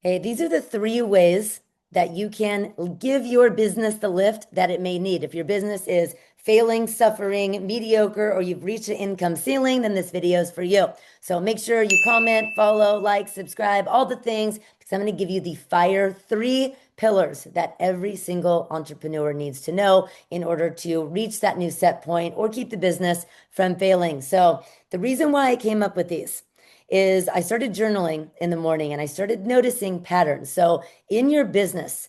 Okay, these are the three ways that you can give your business the lift that it may need. If your business is failing, suffering, mediocre, or you've reached an income ceiling, then this video is for you. So make sure you comment, follow, like, subscribe, all the things, because I'm going to give you the fire three pillars that every single entrepreneur needs to know in order to reach that new set point or keep the business from failing. So the reason why I came up with these is I started journaling in the morning and I started noticing patterns. So in your business,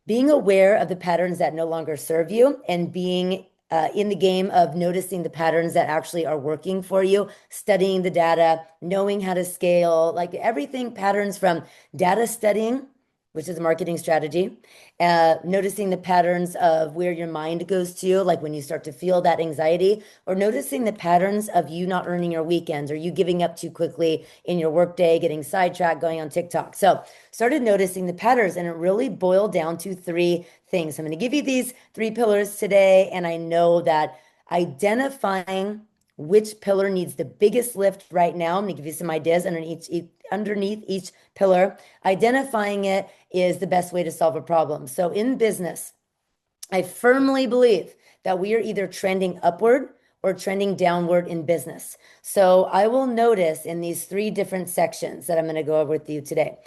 being aware of the patterns that no longer serve you and being in the game of noticing the patterns that actually are working for you, studying the data, knowing how to scale, like everything patterns from data studying, which is a marketing strategy, noticing the patterns of where your mind goes to, like when you start to feel that anxiety, or noticing the patterns of you not earning your weekends or you giving up too quickly in your workday, getting sidetracked, going on TikTok. So started noticing the patterns, and it really boiled down to three things. I'm going to give you these three pillars today, and I know that identifying which pillar needs the biggest lift right now. I'm going to give you some ideas underneath each pillar. Identifying it is the best way to solve a problem. So in business, I firmly believe that we are either trending upward or trending downward in business. So I will notice in these three different sections that I'm going to go over with you today.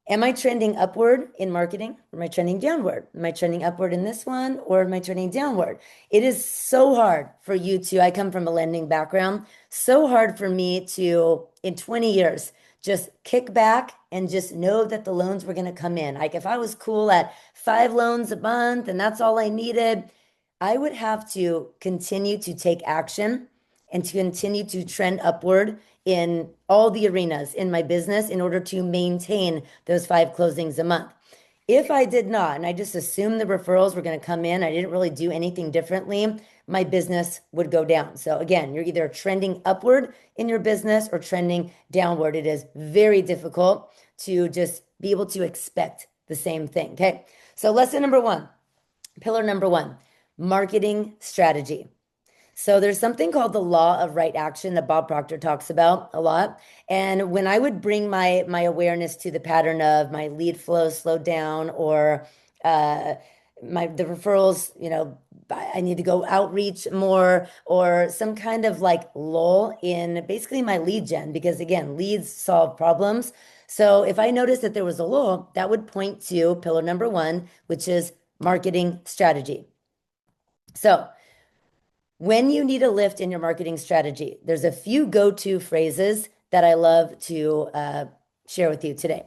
Am I trending upward in marketing? Or am I trending downward? Am I trending upward in this one or am I trending downward? It is so hard for you to, I come from a lending background, so hard for me to, in 20 years, just kick back and just know that the loans were going to come in. Like if I was cool at 5 loans a month and that's all I needed, I would have to continue to take action and to continue to trend upward in all the arenas in my business in order to maintain those 5 closings a month. If I did not, and I just assumed the referrals were going to come in, I didn't really do anything differently, my business would go down. So again, you're either trending upward in your business or trending downward. It is very difficult to just be able to expect the same thing. Okay. So lesson number one, pillar number one, marketing strategy. So there's something called the law of right action that Bob Proctor talks about a lot. And when I would bring my awareness to the pattern of my lead flow slowed down or the referrals, I need to go outreach more or some kind of like lull in basically my lead gen, because again, leads solve problems. So if I noticed that there was a lull, that would point to pillar number one, which is marketing strategy. So when you need a lift in your marketing strategy, there's a few go-to phrases that I love to share with you today.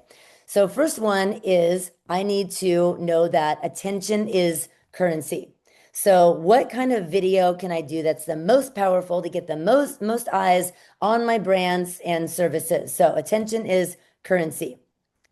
So first one is I need to know that attention is currency. So what kind of video can I do that's the most powerful to get the most eyes on my brands and services? So attention is currency.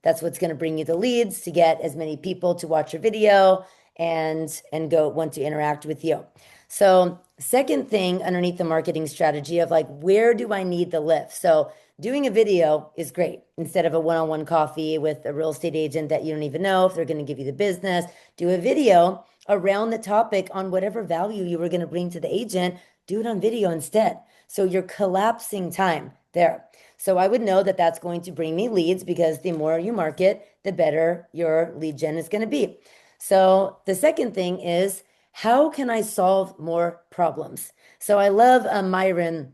That's what's going to bring you the leads to get as many people to watch your video and go want to interact with you. So second thing underneath the marketing strategy of like, where do I need the lift? So doing a video is great instead of a one-on-one coffee with a real estate agent that you don't even know if they're going to give you the business. Do a video around the topic on whatever value you were going to bring to the agent. Do it on video instead. So you're collapsing time there. So I would know that that's going to bring me leads because the more you market, the better your lead gen is going to be. So the second thing is, how can I solve more problems? So I love Myron.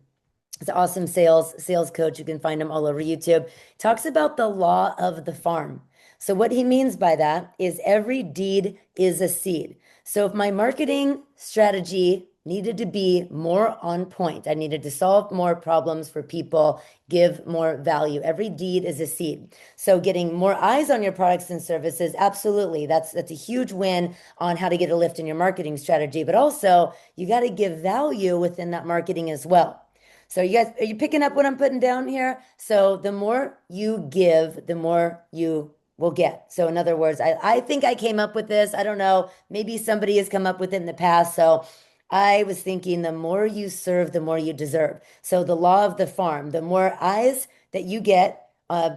He's an awesome sales coach. You can find him all over YouTube. He talks about the law of the farm. So what he means by that is every deed is a seed. So if my marketing strategy needed to be more on point, I needed to solve more problems for people, give more value. Every deed is a seed. So getting more eyes on your products and services, absolutely. That's a huge win on how to get a lift in your marketing strategy. But also you got to give value within that marketing as well. So you guys, are you picking up what I'm putting down here? So the more you give, the more you will get. So in other words, I think I came up with this. I don't know. Maybe somebody has come up with it in the past. So I was thinking the more you serve, the more you deserve. So the law of the farm, the more eyes that you get,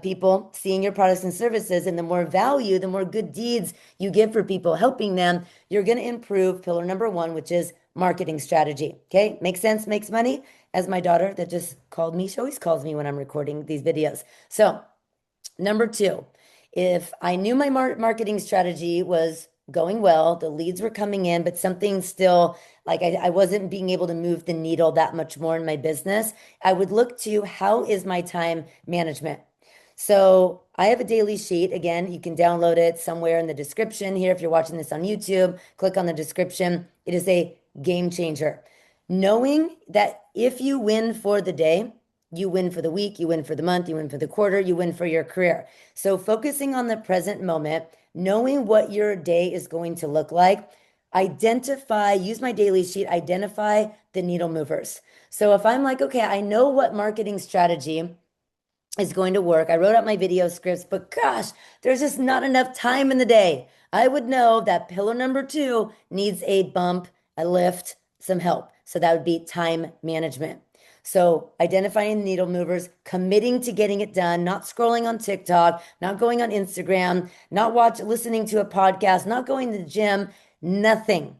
people seeing your products and services, and the more value, the more good deeds you give for people, helping them, you're going to improve pillar number one, which is marketing strategy. Okay. Makes sense, makes money. As my daughter that just called me, she always calls me when I'm recording these videos. So number two If I knew my marketing strategy was going well, the leads were coming in, but something still like I wasn't being able to move the needle that much more in my business, I would look to how is my time management? So I have a daily sheet. Again, you can download it somewhere in the description here. If you're watching this on YouTube, click on the description. It is a game changer. Knowing that if you win for the day, you win for the week, you win for the month, you win for the quarter, you win for your career. So focusing on the present moment, knowing what your day is going to look like, use my daily sheet, identify the needle movers. So if I'm like, okay, I know what marketing strategy is going to work. I wrote out my video scripts, but gosh, there's just not enough time in the day. I would know that pillar number 2 needs a bump, a lift, some help. So that would be time management. So identifying needle movers, committing to getting it done, not scrolling on TikTok, not going on Instagram, not listening to a podcast, not going to the gym. Nothing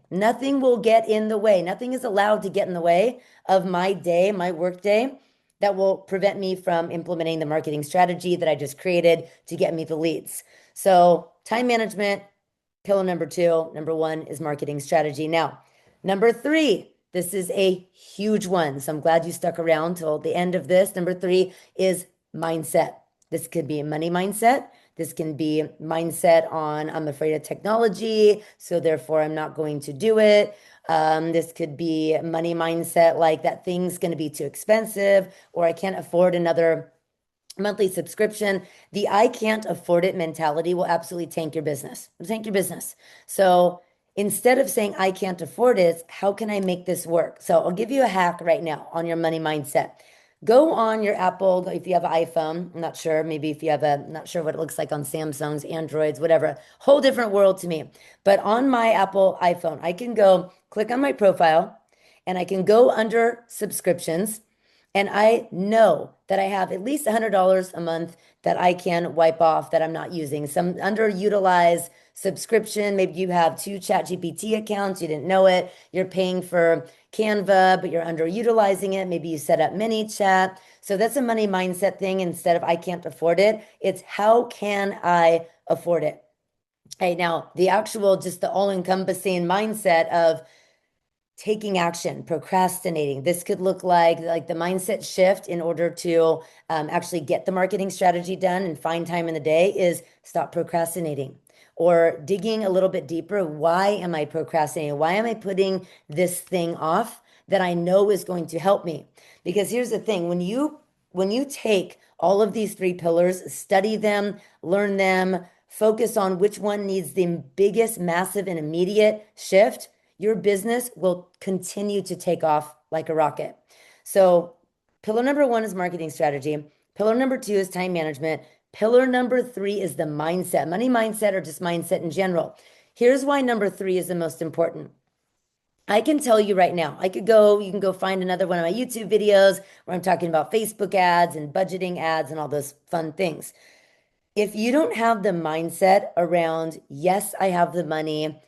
will get in the way. Nothing is allowed to get in the way of my day, my work day, that will prevent me from implementing the marketing strategy that I just created to get me the leads. So time management, pillar number 2. Number 1 is marketing strategy. Now, number 3, this is a huge one. So I'm glad you stuck around till the end of this. Number 3 is mindset. This could be a money mindset. This can be mindset on I'm afraid of technology, so therefore I'm not going to do it. This could be money mindset, like that thing's going to be too expensive, or I can't afford another monthly subscription. The I can't afford it mentality will absolutely tank your business. It'll tank your business. So instead of saying I can't afford it, how can I make this work? So I'll give you a hack right now on your money mindset. Go on your Apple, if you have an iPhone, I'm not sure, maybe if you have not sure what it looks like on Samsungs, Androids, whatever, whole different world to me. But on my Apple iPhone, I can go click on my profile and I can go under subscriptions. And I know that I have at least $100 a month that I can wipe off that I'm not using. Some underutilized subscription. Maybe you have 2 ChatGPT accounts, you didn't know it. You're paying for Canva, but you're underutilizing it. Maybe you set up mini chat. So that's a money mindset thing. Instead of I can't afford it, it's how can I afford it? Hey, now the actual, just the all encompassing mindset of taking action, procrastinating. This could look like the mindset shift in order to actually get the marketing strategy done and find time in the day is stop procrastinating or digging a little bit deeper. Why am I procrastinating? Why am I putting this thing off that I know is going to help me? Because here's the thing, when you take all of these 3 pillars, study them, learn them, focus on which one needs the biggest, massive, and immediate shift, your business will continue to take off like a rocket. So pillar number 1 is marketing strategy. Pillar number 2 is time management. Pillar number 3 is the mindset, money mindset, or just mindset in general. Here's why number 3 is the most important. I can tell you right now, you can go find another one of my YouTube videos where I'm talking about Facebook ads and budgeting ads and all those fun things. If you don't have the mindset around, yes, I have the money,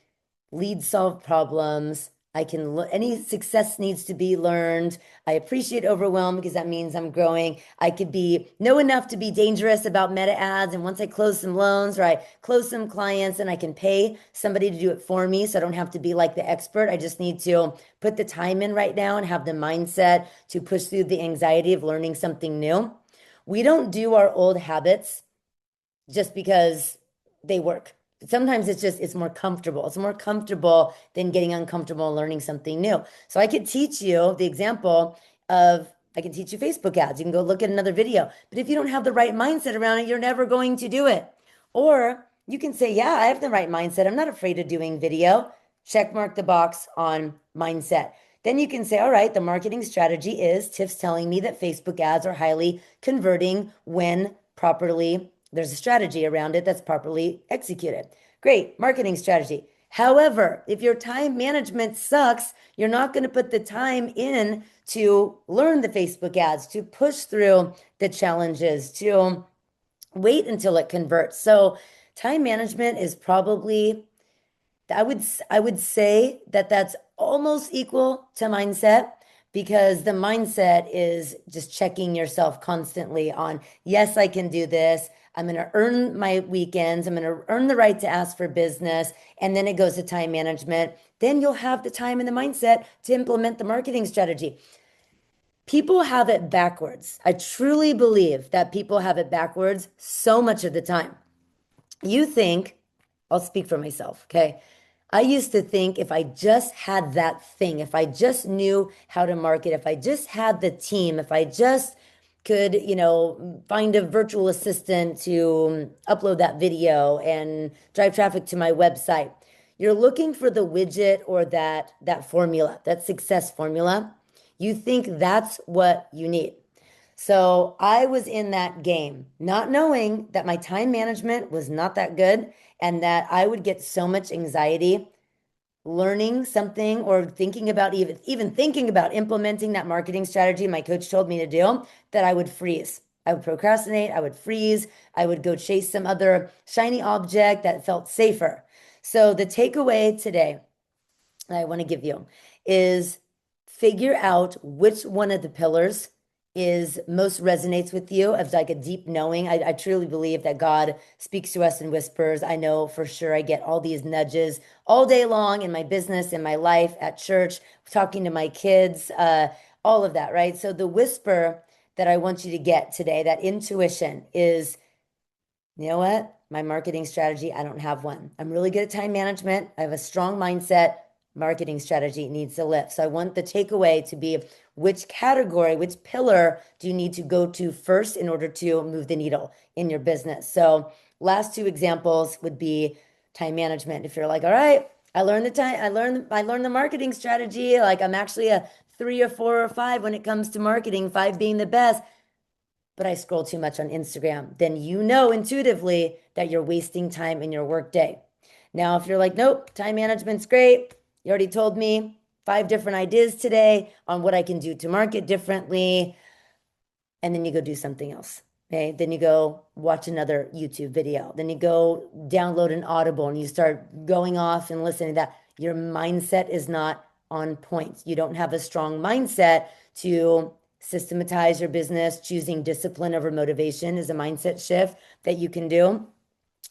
lead solve problems. Any success needs to be learned. I appreciate overwhelm because that means I'm growing. I could know enough to be dangerous about meta ads. And once I close some loans or I close some clients and I can pay somebody to do it for me. So I don't have to be like the expert. I just need to put the time in right now and have the mindset to push through the anxiety of learning something new. We don't do our old habits just because they work. Sometimes it's more comfortable. It's more comfortable than getting uncomfortable and learning something new. So I could teach you the example of, I can teach you Facebook ads. You can go look at another video. But if you don't have the right mindset around it, you're never going to do it. Or you can say, yeah, I have the right mindset. I'm not afraid of doing video. Check mark the box on mindset. Then you can say, all right, the marketing strategy is Tiff's telling me that Facebook ads are highly converting when properly there's a strategy around it that's properly executed. Great marketing strategy. However, if your time management sucks, you're not going to put the time in to learn the Facebook ads, to push through the challenges, to wait until it converts. So time management is probably, I would say that that's almost equal to mindset because the mindset is just checking yourself constantly on, yes, I can do this. I'm going to earn my weekends. I'm going to earn the right to ask for business. And then it goes to time management. Then you'll have the time and the mindset to implement the marketing strategy. People have it backwards. I truly believe that people have it backwards so much of the time. You think, I'll speak for myself, okay? I used to think if I just had that thing, if I just knew how to market, if I just had the team, if I just could, find a virtual assistant to upload that video and drive traffic to my website. You're looking for the widget or that formula, that success formula. You think that's what you need. So I was in that game, not knowing that my time management was not that good and that I would get so much anxiety learning something or thinking about even thinking about implementing that marketing strategy my coach told me to do, that I would freeze. I would procrastinate, I would freeze, I would go chase some other shiny object that felt safer. So the takeaway today I want to give you is figure out which one of the pillars is most resonates with you of like a deep knowing. I truly believe that God speaks to us in whispers. I know for sure I get all these nudges all day long in my business, in my life, at church, talking to my kids, all of that, right? So the whisper that I want you to get today, that intuition is, you know what? My marketing strategy, I don't have one. I'm really good at time management. I have a strong mindset. Marketing strategy needs to lift. So I want the takeaway to be which category, which pillar do you need to go to first in order to move the needle in your business? So last two examples would be time management. If you're like, all right, I learned the time, I learned the marketing strategy. Like I'm actually a 3 or 4 or 5 when it comes to marketing, 5 being the best, but I scroll too much on Instagram, then you know intuitively that you're wasting time in your workday. Now, if you're like, nope, time management's great. You already told me 5 different ideas today on what I can do to market differently. And then you go do something else. Okay. Then you go watch another YouTube video. Then you go download an Audible and you start going off and listening to that. Your mindset is not on point. You don't have a strong mindset to systematize your business. Choosing discipline over motivation is a mindset shift that you can do,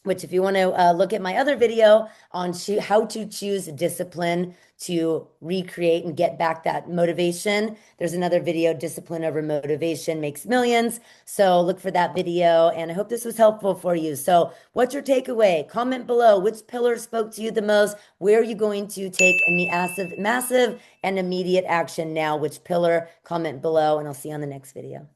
which if you want to look at my other video on how to choose discipline to recreate and get back that motivation, there's another video, Discipline Over Motivation Makes Millions. So look for that video, and I hope this was helpful for you. So what's your takeaway? Comment below. Which pillar spoke to you the most? Where are you going to take a massive and immediate action now? Which pillar? Comment below, and I'll see you on the next video.